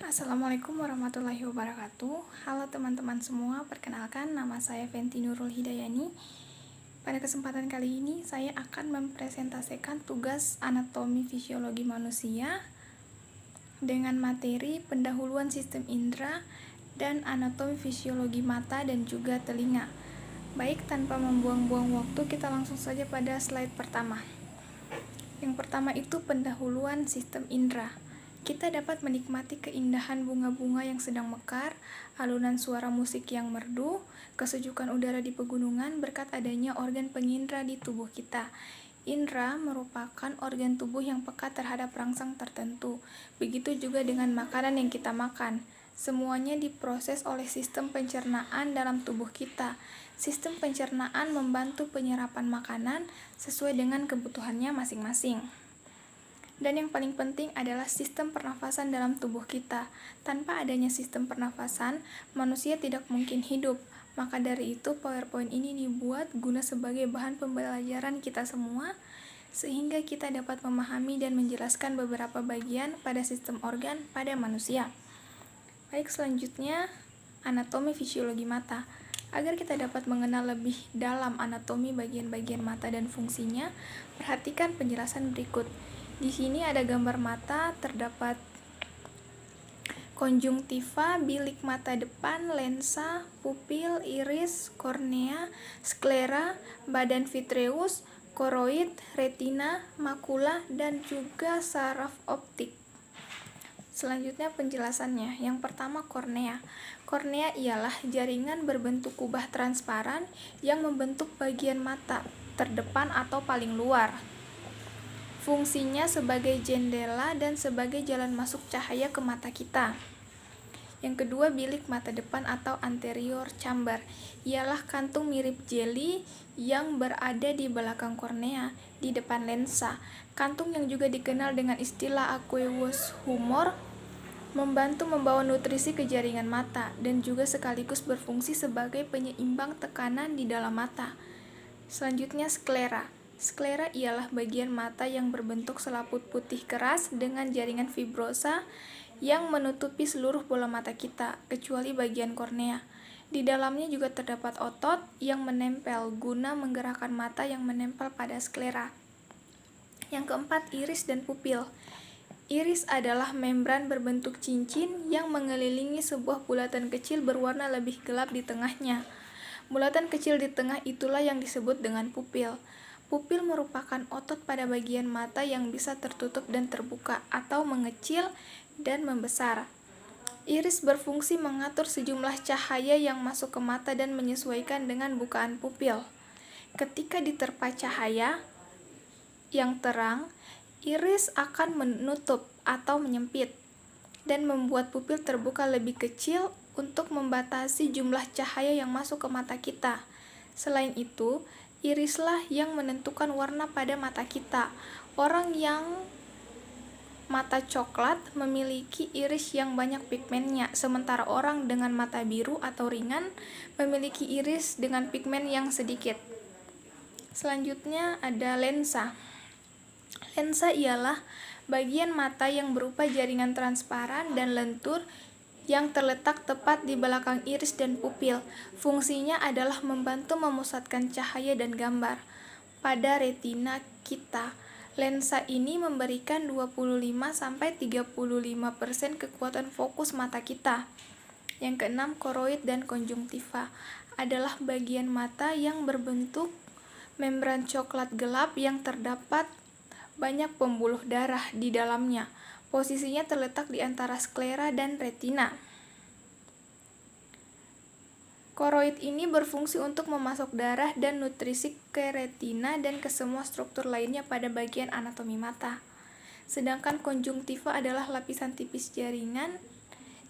Assalamualaikum warahmatullahi wabarakatuh. Halo teman-teman semua, perkenalkan nama saya Fenty Nurul Hidayani. Pada kesempatan kali ini saya akan mempresentasikan tugas anatomi fisiologi manusia dengan materi pendahuluan sistem indera dan anatomi fisiologi mata dan juga telinga. Baik, tanpa membuang-buang waktu, kita langsung saja pada slide pertama. Yang pertama itu pendahuluan sistem indera. Kita dapat menikmati keindahan bunga-bunga yang sedang mekar, alunan suara musik yang merdu, kesejukan udara di pegunungan berkat adanya organ pengindra di tubuh kita. Indra merupakan organ tubuh yang peka terhadap rangsang tertentu. Begitu juga dengan makanan yang kita makan. Semuanya diproses oleh sistem pencernaan dalam tubuh kita. Sistem pencernaan membantu penyerapan makanan sesuai dengan kebutuhannya masing-masing. Dan yang paling penting adalah sistem pernafasan dalam tubuh kita. Tanpa adanya sistem pernafasan, manusia tidak mungkin hidup. Maka dari itu, PowerPoint ini dibuat guna sebagai bahan pembelajaran kita semua, sehingga kita dapat memahami dan menjelaskan beberapa bagian pada sistem organ pada manusia. Baik, selanjutnya anatomi fisiologi mata. Agar kita dapat mengenal lebih dalam anatomi bagian-bagian mata dan fungsinya, perhatikan penjelasan berikut. Di sini ada gambar mata, terdapat konjungtiva, bilik mata depan, lensa, pupil, iris, kornea, sklera, badan vitreus, koroid, retina, makula, dan juga saraf optik. Selanjutnya penjelasannya. Yang pertama, kornea. Kornea ialah jaringan berbentuk kubah transparan yang membentuk bagian mata terdepan atau paling luar. Fungsinya sebagai jendela dan sebagai jalan masuk cahaya ke mata kita. Yang kedua, bilik mata depan atau anterior chamber. Ialah kantung mirip jeli yang berada di belakang kornea, di depan lensa. Kantung yang juga dikenal dengan istilah aqueous humor membantu membawa nutrisi ke jaringan mata dan juga sekaligus berfungsi sebagai penyeimbang tekanan di dalam mata. Selanjutnya, sklera. Sklera ialah bagian mata yang berbentuk selaput putih keras dengan jaringan fibrosa yang menutupi seluruh bola mata kita, kecuali bagian kornea. Di dalamnya juga terdapat otot yang menempel guna menggerakkan mata yang menempel pada sklera. Yang keempat, iris dan pupil. Iris adalah membran berbentuk cincin yang mengelilingi sebuah bulatan kecil berwarna lebih gelap di tengahnya. Bulatan kecil di tengah itulah yang disebut dengan pupil. Pupil merupakan otot pada bagian mata yang bisa tertutup dan terbuka atau mengecil dan membesar. Iris berfungsi mengatur sejumlah cahaya yang masuk ke mata dan menyesuaikan dengan bukaan pupil. Ketika diterpa cahaya yang terang, iris akan menutup atau menyempit dan membuat pupil terbuka lebih kecil untuk membatasi jumlah cahaya yang masuk ke mata kita. Selain itu, irislah yang menentukan warna pada mata kita. Orang yang mata coklat memiliki iris yang banyak pigmennya, sementara orang dengan mata biru atau ringan memiliki iris dengan pigmen yang sedikit. Selanjutnya ada lensa. Lensa ialah bagian mata yang berupa jaringan transparan dan lentur yang terletak tepat di belakang iris dan pupil. Fungsinya adalah membantu memusatkan cahaya dan gambar. Pada retina kita, lensa ini memberikan 25-35% kekuatan fokus mata kita. Yang keenam, koroid dan konjungtiva adalah bagian mata yang berbentuk membran coklat gelap yang terdapat banyak pembuluh darah di dalamnya. Posisinya terletak di antara sklera dan retina. Koroid ini berfungsi untuk memasok darah dan nutrisi ke retina dan ke semua struktur lainnya pada bagian anatomi mata. Sedangkan konjungtiva adalah lapisan tipis jaringan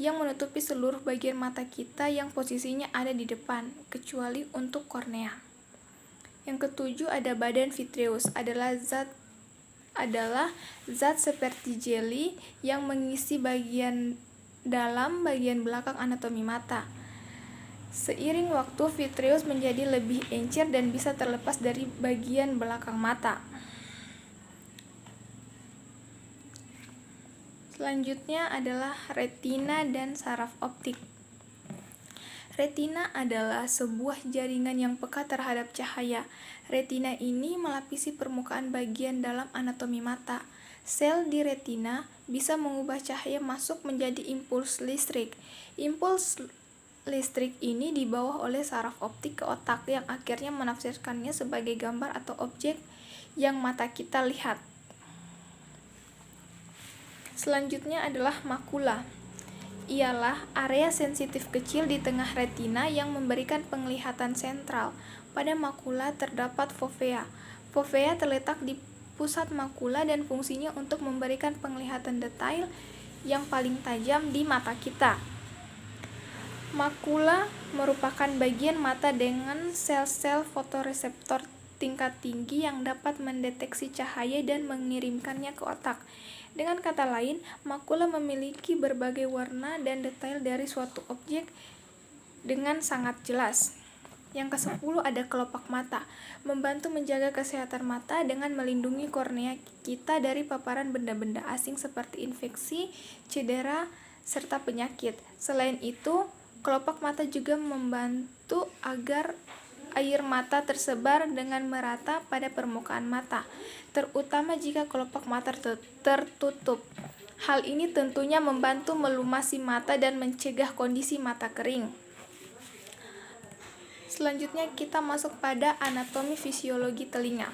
yang menutupi seluruh bagian mata kita yang posisinya ada di depan, kecuali untuk kornea. Yang ketujuh ada badan vitreus, adalah zat seperti jeli yang mengisi bagian dalam bagian belakang anatomi mata. Seiring waktu, vitreus menjadi lebih encer dan bisa terlepas dari bagian belakang mata. Selanjutnya adalah retina dan saraf optik. Retina adalah sebuah jaringan yang peka terhadap cahaya. Retina ini melapisi permukaan bagian dalam anatomi mata. Sel di retina bisa mengubah cahaya masuk menjadi impuls listrik. Impuls listrik ini dibawa oleh saraf optik ke otak yang akhirnya menafsirkannya sebagai gambar atau objek yang mata kita lihat. Selanjutnya adalah makula. Ialah area sensitif kecil di tengah retina yang memberikan penglihatan sentral. Pada makula terdapat fovea. Fovea terletak di pusat makula dan fungsinya untuk memberikan penglihatan detail yang paling tajam di mata kita. Makula merupakan bagian mata dengan sel-sel fotoreseptor tingkat tinggi yang dapat mendeteksi cahaya dan mengirimkannya ke otak. Dengan kata lain, makula memiliki berbagai warna dan detail dari suatu objek dengan sangat jelas. Yang ke-10 ada kelopak mata, membantu menjaga kesehatan mata dengan melindungi kornea kita dari paparan benda-benda asing seperti infeksi, cedera, serta penyakit. Selain itu, kelopak mata juga membantu agar air mata tersebar dengan merata pada permukaan mata, terutama jika kelopak mata tertutup. Hal ini tentunya membantu melumasi mata dan mencegah kondisi mata kering. Selanjutnya kita masuk pada anatomi fisiologi telinga.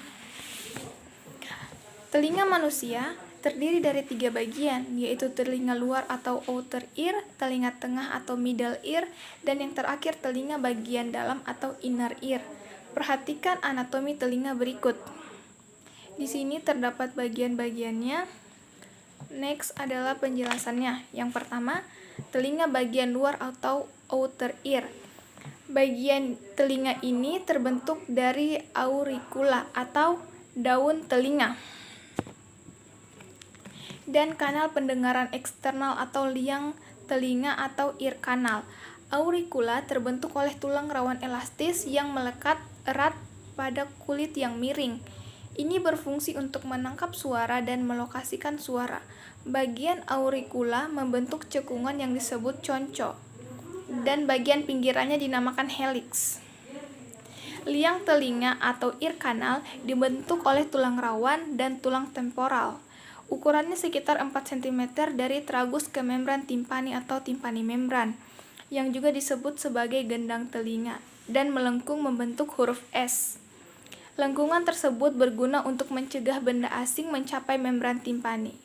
Telinga manusia terdiri dari 3 bagian, yaitu telinga luar atau outer ear, telinga tengah atau middle ear, dan yang terakhir telinga bagian dalam atau inner ear. Perhatikan anatomi telinga berikut. Di sini terdapat bagian-bagiannya. Next adalah penjelasannya. Yang pertama, telinga bagian luar atau outer ear. Bagian telinga ini terbentuk dari auricula atau daun telinga dan kanal pendengaran eksternal atau liang telinga atau ear canal. Auricula terbentuk oleh tulang rawan elastis yang melekat erat pada kulit yang miring. Ini berfungsi untuk menangkap suara dan melokasikan suara. Bagian auricula membentuk cekungan yang disebut conco, dan bagian pinggirannya dinamakan helix. Liang telinga atau ear canal dibentuk oleh tulang rawan dan tulang temporal. Ukurannya sekitar 4 cm dari tragus ke membran timpani atau timpani membran, yang juga disebut sebagai gendang telinga, dan melengkung membentuk huruf S. Lengkungan tersebut berguna untuk mencegah benda asing mencapai membran timpani.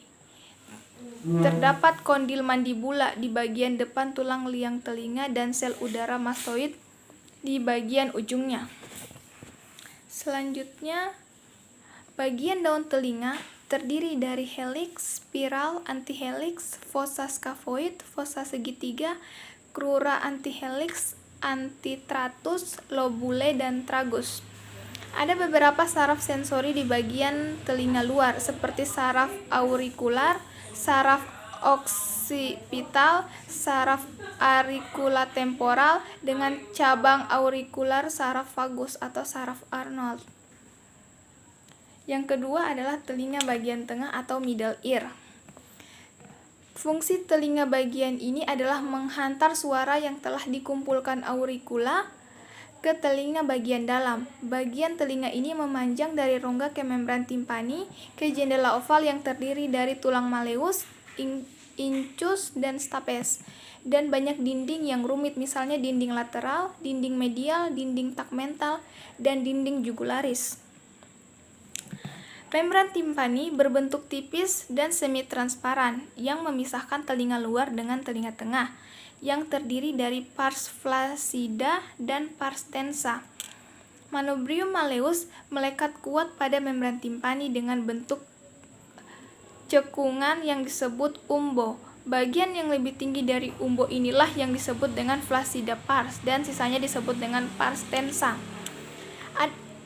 Terdapat kondil mandibula di bagian depan tulang liang telinga dan sel udara mastoid di bagian ujungnya. Selanjutnya, bagian daun telinga terdiri dari helix, spiral, antihelix, fossa scaphoid, fossa segitiga, crura antihelix, antitratus, lobule, dan tragus. Ada beberapa saraf sensori di bagian telinga luar, seperti saraf aurikular, saraf oksipital, saraf auriculatemporal, dengan cabang aurikular saraf vagus atau saraf Arnold. Yang kedua adalah telinga bagian tengah atau middle ear. Fungsi telinga bagian ini adalah menghantar suara yang telah dikumpulkan auricula ke telinga bagian dalam. Bagian telinga ini memanjang dari rongga ke membran timpani ke jendela oval yang terdiri dari tulang malleus, incus, dan stapes, dan banyak dinding yang rumit, misalnya dinding lateral, dinding medial, dinding tegmental, dan dinding jugularis. Membran timpani berbentuk tipis dan semi-transparan yang memisahkan telinga luar dengan telinga tengah, yang terdiri dari pars flaccida dan pars tensa. Manubrium malleus melekat kuat pada membran timpani dengan bentuk cekungan yang disebut umbo. Bagian yang lebih tinggi dari umbo inilah yang disebut dengan flaccida pars, dan sisanya disebut dengan pars tensa.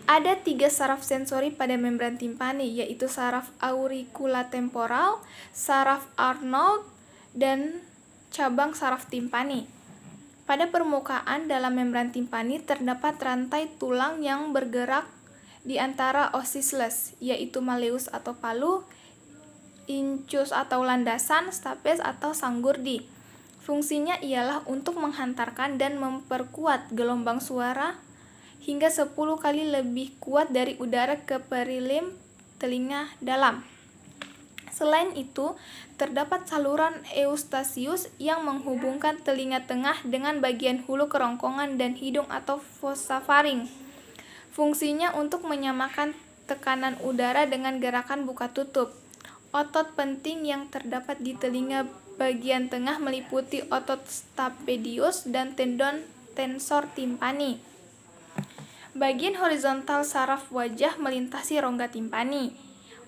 Ada 3 saraf sensori pada membran timpani, yaitu saraf auriculatemporal, saraf Arnold, dan cabang saraf timpani. Pada permukaan dalam membran timpani terdapat rantai tulang yang bergerak di antara ossicles, yaitu malleus atau palu, incus atau landasan, stapes atau sanggurdi. Fungsinya ialah untuk menghantarkan dan memperkuat gelombang suara hingga 10 kali lebih kuat dari udara ke perilim telinga dalam. Selain itu, terdapat saluran eustasius yang menghubungkan telinga tengah dengan bagian hulu kerongkongan dan hidung atau fossa faring. Fungsinya untuk menyamakan tekanan udara dengan gerakan buka tutup. Otot penting yang terdapat di telinga bagian tengah meliputi otot stapedius dan tendon tensor timpani. Bagian horizontal saraf wajah melintasi rongga timpani.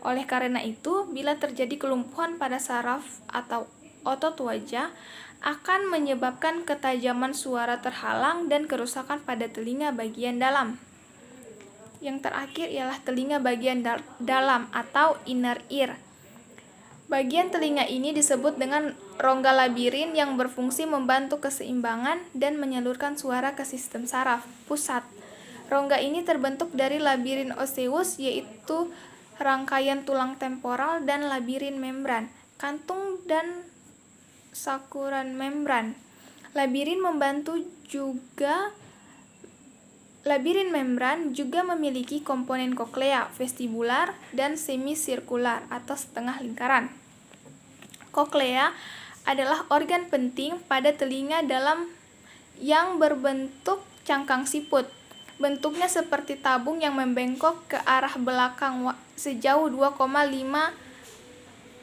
Oleh karena itu, bila terjadi kelumpuhan pada saraf atau otot wajah, akan menyebabkan ketajaman suara terhalang dan kerusakan pada telinga bagian dalam. Yang terakhir ialah telinga bagian dalam atau inner ear. Bagian telinga ini disebut dengan rongga labirin yang berfungsi membantu keseimbangan dan menyalurkan suara ke sistem saraf pusat. Rongga ini terbentuk dari labirin osseus, yaitu rangkaian tulang temporal, dan labirin membran, kantung dan sakuran membran. Labirin membran juga memiliki komponen koklea, vestibular, dan semisirkular atau setengah lingkaran. Koklea adalah organ penting pada telinga dalam yang berbentuk cangkang siput. Bentuknya seperti tabung yang membengkok ke arah belakang sejauh 2,5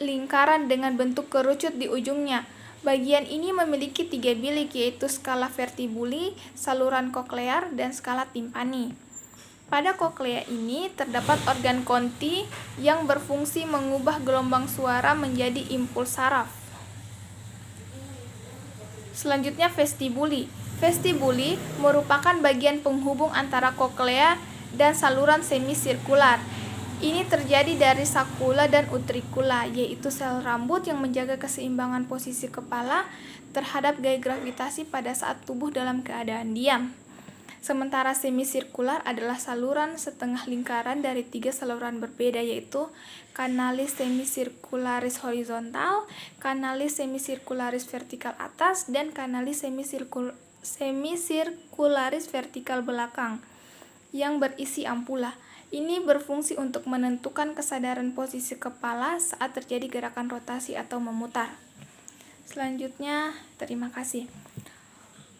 lingkaran dengan bentuk kerucut di ujungnya. Bagian ini memiliki 3 bilik, yaitu skala vertibuli, saluran koklear, dan skala timpani. Pada koklea ini terdapat organ Conti yang berfungsi mengubah gelombang suara menjadi impuls saraf. Selanjutnya vestibuli. Vestibuli merupakan bagian penghubung antara koklea dan saluran semisirkular. Ini terjadi dari sakula dan utricula, yaitu sel rambut yang menjaga keseimbangan posisi kepala terhadap gaya gravitasi pada saat tubuh dalam keadaan diam. Sementara semisirkular adalah saluran setengah lingkaran dari 3 saluran berbeda, yaitu kanalis semisirkularis horizontal, kanalis semisirkularis vertikal atas, dan kanalis semisirkularis vertikal belakang yang berisi ampula. Ini berfungsi untuk menentukan kesadaran posisi kepala saat terjadi gerakan rotasi atau memutar. Selanjutnya, terima kasih.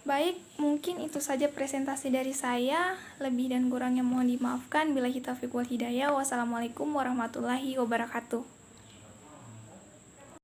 Baik, mungkin itu saja presentasi dari saya. Lebih dan kurangnya mohon dimaafkan. Billahi taufiq wal hidayah. Wassalamualaikum warahmatullahi wabarakatuh.